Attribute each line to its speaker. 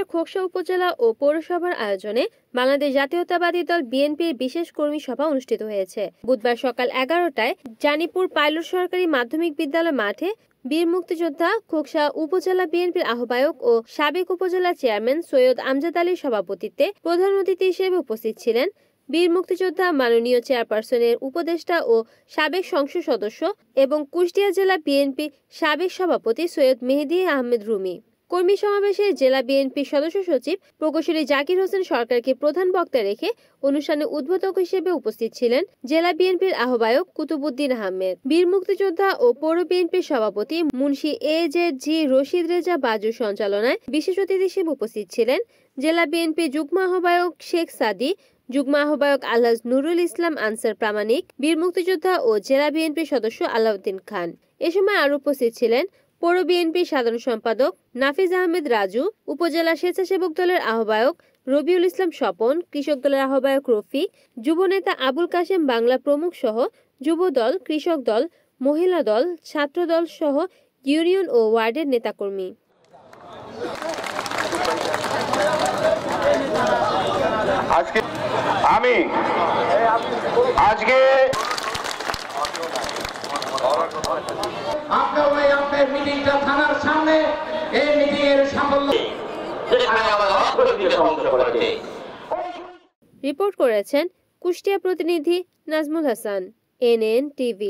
Speaker 1: কুষ্টিয়ার খোকসা উপজেলা ও পৌরসভার আয়োজনে বাংলাদেশ জাতীয়তাবাদী দল বিএনপির বিশেষ কর্মী সভা অনুষ্ঠিত হয়েছে। বুধবার সকাল 11টায় জানিপুর পাইলট সরকারি মাধ্যমিক বিদ্যালয় মাঠে বীর মুক্তিযোদ্ধা খোকসা উপজেলা বিএনপির আহ্বায়ক ও সাবেক উপজেলা চেয়ারম্যান সৈয়দ আমজাদ আলীর সভাপতিত্বে প্রধান অতিথি হিসেবে উপস্থিত ছিলেন বীর মুক্তিযোদ্ধা মাননীয় চেয়ারপারসনের উপদেষ্টা ও সাবেক সংসদ সদস্য এবং কুষ্টিয়া জেলা বিএনপি সাবেক সভাপতি সৈয়দ মেহেদী আহমেদ রুমি। কর্মী সমাবেশে জেলা বিএনপির সদস্য সচিব প্রকৌশলী জাকির হোসেন সরকারকে প্রধান বক্তা রেখে অনুষ্ঠানে উদ্বোধক হিসেবে উপস্থিত ছিলেন জেলা বিএনপির আহ্বায়ক কুতুবুদ্দিন আহমেদ। বীর মুক্তিযোদ্ধা ও পৌর বিএনপির সভাপতি মুন্সি এজেড.জি. রশিদ রেজা বাজুর সঞ্চালনায় বিশেষ অতিথি হিসেবে উপস্থিত ছিলেন জেলা বিএনপি যুগ্ম আহ্বায়ক শেখ সাদি, যুগ্ম আহ্বায়ক আলহাজ নুরুল ইসলাম আনসার প্রামাণিক, বীর মুক্তিযোদ্ধা ও জেলা বিএনপির সদস্য আলাউদ্দিন খান। এ সময় আরো উপস্থিত ছিলেন পৌর বিএনপির সাধারণ সম্পাদক নাফিজ আহমেদ রাজু, উপজেলা স্বেচ্ছাসেবক দলের আহ্বায়ক রবিউল ইসলাম স্বপন, কৃষক দলের আহ্বায়ক রফিক, যুবনেতা আবুল কাশেম বাংলা প্রমুখ সহ যুব দল, কৃষক দল, মহিলা দল, ছাত্র দল সহ ইউনিয়ন ও ওয়ার্ডের নেতাকর্মী।
Speaker 2: আজকে আপনার মিটিংটা থানার সামনে, এই মিটিং এর সাফল্য
Speaker 1: রিপোর্ট করেছেন কুষ্টিয়া প্রতিনিধি নাজমুল হাসান, NN TV।